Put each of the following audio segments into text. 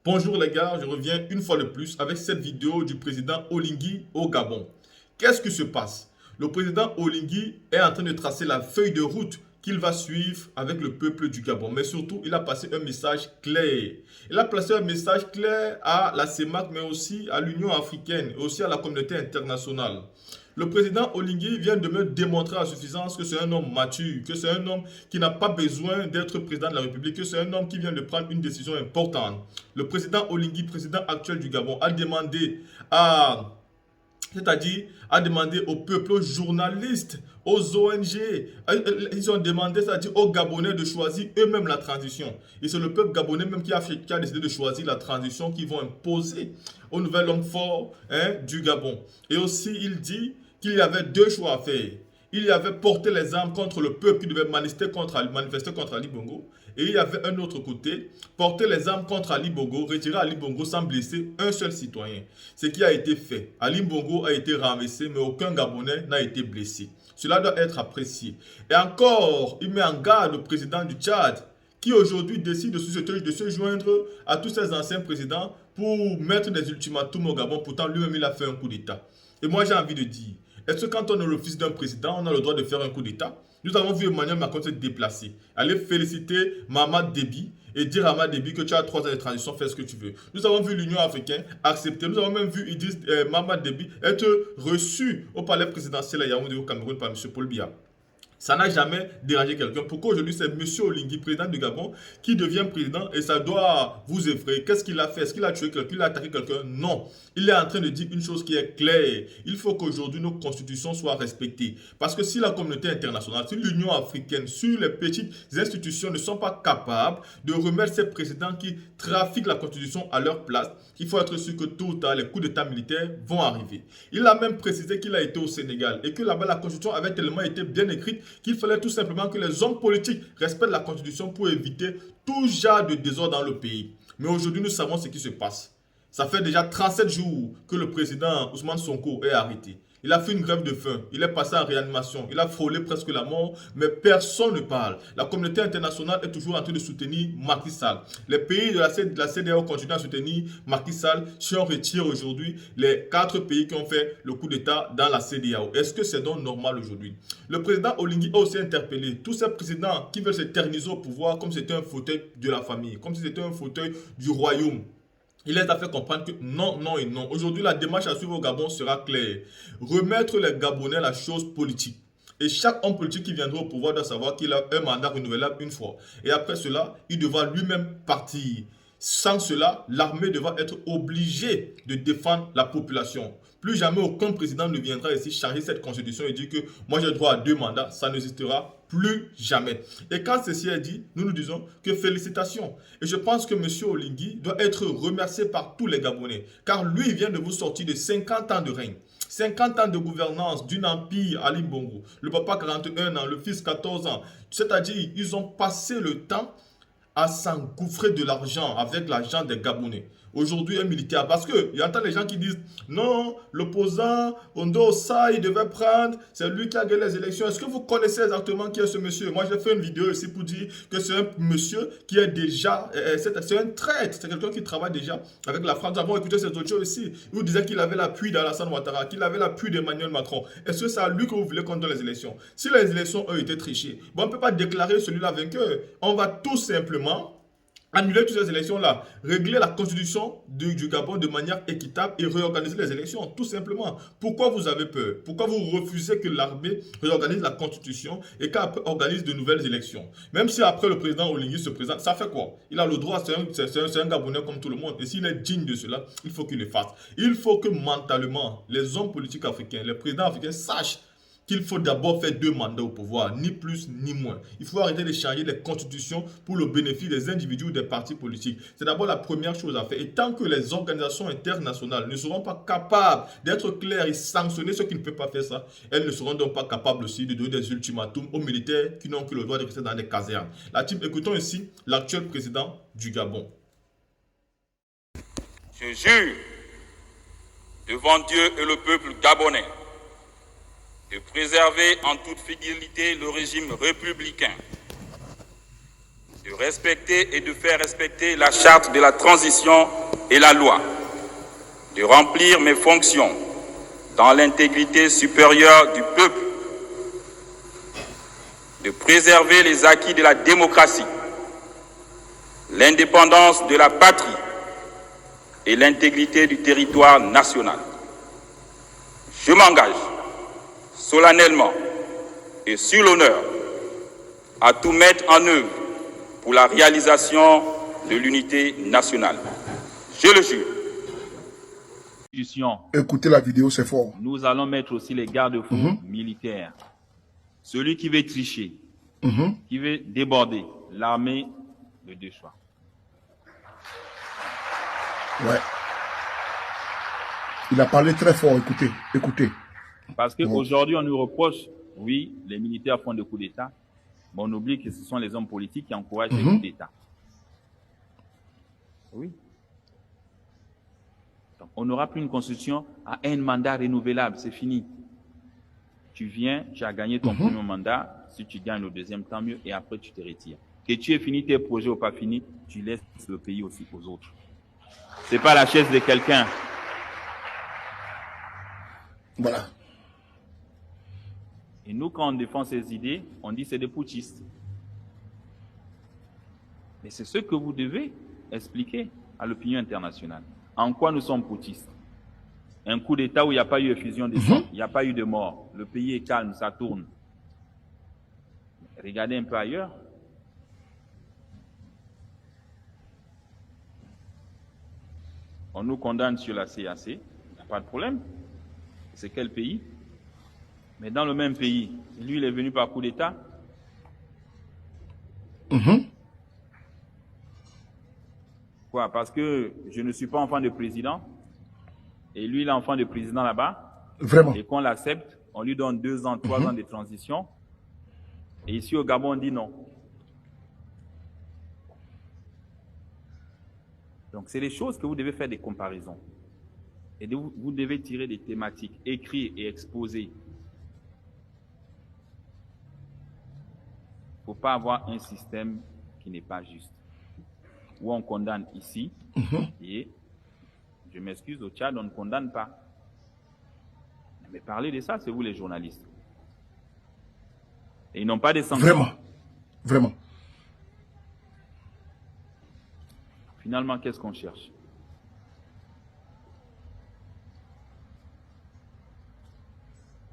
Bonjour les gars, je reviens une fois de plus avec cette vidéo du président Oligui au Gabon. Qu'est-ce qui se passe? Le président Oligui est en train de tracer la feuille de route qu'il va suivre avec le peuple du Gabon. Mais surtout, il a passé un message clair. Il a placé un message clair à la CEMAC, mais aussi à l'Union africaine et aussi à la communauté internationale. Le président Oligui vient de me démontrer à suffisance que c'est un homme mature, que c'est un homme qui n'a pas besoin d'être président de la République, que c'est un homme qui vient de prendre une décision importante. Le président Oligui, président actuel du Gabon, a demandé à c'est-à-dire a demandé au peuple, aux journalistes, aux ONG, ils ont demandé, c'est-à-dire aux Gabonais de choisir eux-mêmes la transition. Et c'est le peuple gabonais même qui a décidé de choisir la transition qu'ils vont imposer au nouvel homme fort du Gabon. Et aussi, il dit qu'il y avait deux choix à faire. Il y avait porté les armes contre le peuple qui devait manifester contre Ali Bongo. Et il y avait un autre côté, porter les armes contre Ali Bongo, retirer Ali Bongo sans blesser un seul citoyen. Ce qui a été fait. Ali Bongo a été renversé, mais aucun Gabonais n'a été blessé. Cela doit être apprécié. Et encore, il met en garde le président du Tchad, qui aujourd'hui décide de se joindre à tous ces anciens présidents pour mettre des ultimatums au Gabon. Pourtant, lui-même, il a fait un coup d'État. Et moi, j'ai envie de dire, est-ce que quand on est le fils d'un président, on a le droit de faire un coup d'État? Nous avons vu Emmanuel Macron se déplacer, aller féliciter Mamad Déby et dire à Mamad Déby que tu as 3 ans de transition, fais ce que tu veux. Nous avons vu l'Union africaine accepter, nous avons même vu Mamad Déby être reçu au palais présidentiel à Yaoundé au Cameroun par M. Paul Biya. Ça n'a jamais dérangé quelqu'un. Pourquoi aujourd'hui c'est M. Oligui, président du Gabon, qui devient président et ça doit vous effrayer? Qu'est-ce qu'il a fait? Est-ce qu'il a tué quelqu'un? Il a attaqué quelqu'un? Non. Il est en train de dire une chose qui est claire. Il faut qu'aujourd'hui nos constitutions soient respectées. Parce que si la communauté internationale, si l'Union africaine, si les petites institutions ne sont pas capables de remettre ces présidents qui trafiquent la constitution à leur place, il faut être sûr que tôt ou tard les coups d'état militaires vont arriver. Il a même précisé qu'il a été au Sénégal et que là-bas la constitution avait tellement été bien écrite qu'il fallait tout simplement que les hommes politiques respectent la constitution pour éviter tout genre de désordre dans le pays. Mais aujourd'hui, nous savons ce qui se passe. Ça fait déjà 37 jours que le président Ousmane Sonko est arrêté. Il a fait une grève de faim, il est passé en réanimation, il a frôlé presque la mort, mais personne ne parle. La communauté internationale est toujours en train de soutenir Macky Sall. Les pays de la CEDEAO continuent à soutenir Macky Sall si on retire aujourd'hui les 4 pays qui ont fait le coup d'État dans la CEDEAO. Est-ce que c'est donc normal aujourd'hui? Le président Oligui a aussi interpellé tous ces présidents qui veulent s'éterniser au pouvoir comme si c'était un fauteuil de la famille, comme si c'était un fauteuil du royaume. Il les a fait comprendre que non, non et non. Aujourd'hui, la démarche à suivre au Gabon sera claire. Remettre les Gabonais la chose politique. Et chaque homme politique qui viendra au pouvoir doit savoir qu'il a un mandat renouvelable une fois. Et après cela, il devra lui-même partir. Sans cela, l'armée devra être obligée de défendre la population. Plus jamais aucun président ne viendra ici changer cette constitution et dire que moi j'ai droit à 2 mandats. Ça n'existera plus jamais. Et quand ceci est dit, nous nous disons que félicitations. Et je pense que M. Oligui doit être remercié par tous les Gabonais. Car lui, il vient de vous sortir de 50 ans de règne. 50 ans de gouvernance d'un empire Ali Bongo. Le papa 41 ans, le fils 14 ans. C'est-à-dire, ils ont passé le temps à s'engouffrer de l'argent avec l'argent des Gabonais. Aujourd'hui, un militaire, parce que il y a des gens qui disent non, l'opposant, Ondo Osa, il devait prendre, c'est lui qui a gagné les élections. Est-ce que vous connaissez exactement qui est ce monsieur? Moi, j'ai fait une vidéo ici pour dire que c'est un monsieur qui est déjà, c'est un traître, c'est quelqu'un qui travaille déjà avec la France. Nous avons écouté ces audios ici. Il vous disait qu'il avait l'appui d'Alassane Ouattara, qu'il avait l'appui d'Emmanuel Macron. Est-ce que c'est à lui que vous voulez qu'on donne les élections? Si les élections ont été trichées, bon, on ne peut pas déclarer celui-là vainqueur. On va tout simplement annuler toutes ces élections-là, régler la constitution du Gabon de manière équitable et réorganiser les élections, tout simplement. Pourquoi vous avez peur? Pourquoi vous refusez que l'armée réorganise la constitution et qu'après organise de nouvelles élections? Même si après le président Oligui se présente, ça fait quoi? Il a le droit, c'est un Gabonais comme tout le monde. Et s'il est digne de cela, il faut qu'il le fasse. Il faut que mentalement, les hommes politiques africains, les présidents africains sachent qu'il faut d'abord faire 2 mandats au pouvoir, ni plus ni moins. Il faut arrêter de changer les constitutions pour le bénéfice des individus ou des partis politiques. C'est d'abord la première chose à faire. Et tant que les organisations internationales ne seront pas capables d'être claires et sanctionner ceux qui ne peuvent pas faire ça, elles ne seront donc pas capables aussi de donner des ultimatums aux militaires qui n'ont que le droit de rester dans des casernes. La team, écoutons ici l'actuel président du Gabon. Je jure devant Dieu et le peuple gabonais de préserver en toute fidélité le régime républicain, de respecter et de faire respecter la charte de la transition et la loi, de remplir mes fonctions dans l'intégrité supérieure du peuple, de préserver les acquis de la démocratie, l'indépendance de la patrie et l'intégrité du territoire national. Je m'engage solennellement et sur l'honneur à tout mettre en œuvre pour la réalisation de l'unité nationale. Je le jure. Écoutez la vidéo, c'est fort. Nous allons mettre aussi les garde-fous militaires. Celui qui veut tricher, qui veut déborder, l'armée le déçoit. Ouais. Il a parlé très fort, écoutez, écoutez. Parce qu'aujourd'hui, on nous reproche, oui, les militaires font des coups d'État, mais on oublie que ce sont les hommes politiques qui encouragent les coups d'État. Oui. Donc, on n'aura plus une constitution à un mandat renouvelable, c'est fini. Tu viens, tu as gagné ton premier mandat, si tu gagnes le deuxième, tant mieux, et après tu te retires. Que tu aies fini tes projets ou pas fini, tu laisses le pays aussi aux autres. C'est pas la chaise de quelqu'un. Voilà. Et nous, quand on défend ces idées, on dit c'est des putschistes. Mais c'est ce que vous devez expliquer à l'opinion internationale. En quoi nous sommes putschistes? Un coup d'État où il n'y a pas eu effusion de sang, il n'y a pas eu de mort. Le pays est calme, ça tourne. Regardez un peu ailleurs. On nous condamne sur la CAC, il n'y a pas de problème. C'est quel pays? Mais dans le même pays, lui, il est venu par coup d'État. Quoi? Parce que je ne suis pas enfant de président, et lui, il est enfant de président là-bas. Vraiment. Et qu'on l'accepte, on lui donne 2 ans, 3 ans de transition. Et ici au Gabon, on dit non. Donc, c'est des choses que vous devez faire des comparaisons. Et vous devez tirer des thématiques, écrire et exposer. Il ne faut pas avoir un système qui n'est pas juste. Où on condamne ici, et je m'excuse, au Tchad, on ne condamne pas. Mais parlez de ça, c'est vous les journalistes. Et ils n'ont pas de sanctions. Vraiment. Vraiment. Finalement, qu'est-ce qu'on cherche?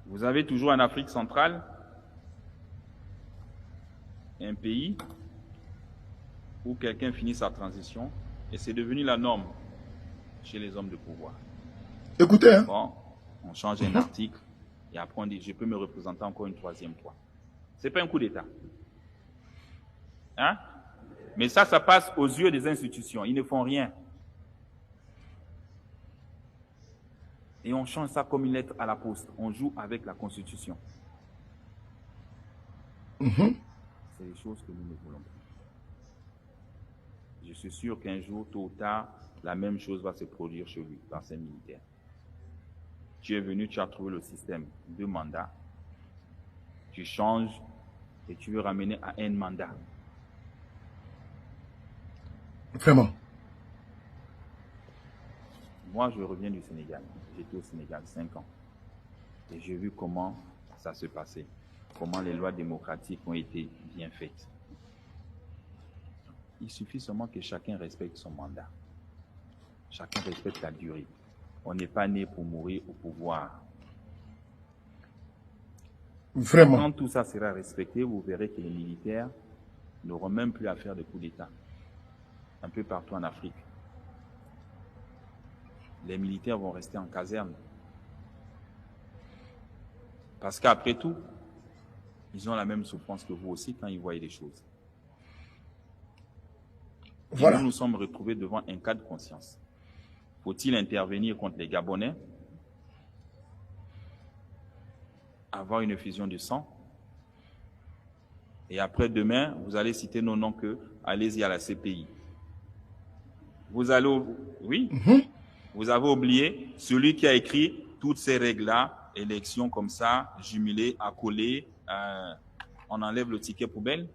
Vous avez toujours en Afrique centrale un pays où quelqu'un finit sa transition et c'est devenu la norme chez les hommes de pouvoir. Écoutez, hein. Bon, on change un article et après on dit je peux me représenter encore une 3e fois. C'est pas un coup d'État. Hein? Mais ça passe aux yeux des institutions. Ils ne font rien. Et on change ça comme une lettre à la poste. On joue avec la Constitution. C'est des choses que nous ne voulons pas. Je suis sûr qu'un jour, tôt ou tard, la même chose va se produire chez lui, par ces militaires. Tu es venu, tu as trouvé le système de mandat. Tu changes et tu veux ramener à un mandat. Vraiment. Moi, je reviens du Sénégal. J'étais au Sénégal 5 ans. Et j'ai vu comment ça se passait. Comment les lois démocratiques ont été bien faites. Il suffit seulement que chacun respecte son mandat. Chacun respecte la durée. On n'est pas né pour mourir au pouvoir. Vraiment. Quand tout ça sera respecté, vous verrez que les militaires n'auront même plus à faire de coups d'État. Un peu partout en Afrique. Les militaires vont rester en caserne. Parce qu'après tout, ils ont la même souffrance que vous aussi quand ils voient des choses. Voilà. Et nous sommes retrouvés devant un cas de conscience. Faut-il intervenir contre les Gabonais? Avoir une effusion de sang? Et après demain, vous allez citer nos noms que allez-y à la CPI. Vous allez, oui, vous avez oublié celui qui a écrit toutes ces règles-là, élections comme ça, jumelées, accolées, on enlève le ticket poubelle.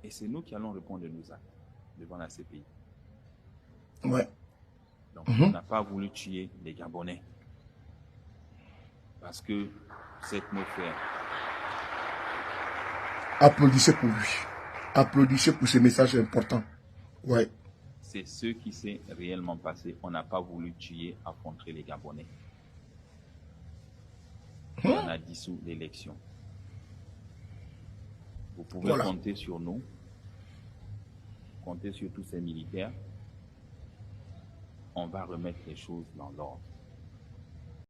Et c'est nous qui allons répondre de nos actes devant la CPI. Ouais. Donc, on n'a pas voulu tuer les Gabonais. Parce que cette nos frères. Applaudissez pour lui. Applaudissez pour ce message important. Ouais. C'est ce qui s'est réellement passé. On n'a pas voulu tuer, affronter les Gabonais. On a dissous l'élection. Vous pouvez compter sur nous, compter sur tous ces militaires. On va remettre les choses dans l'ordre.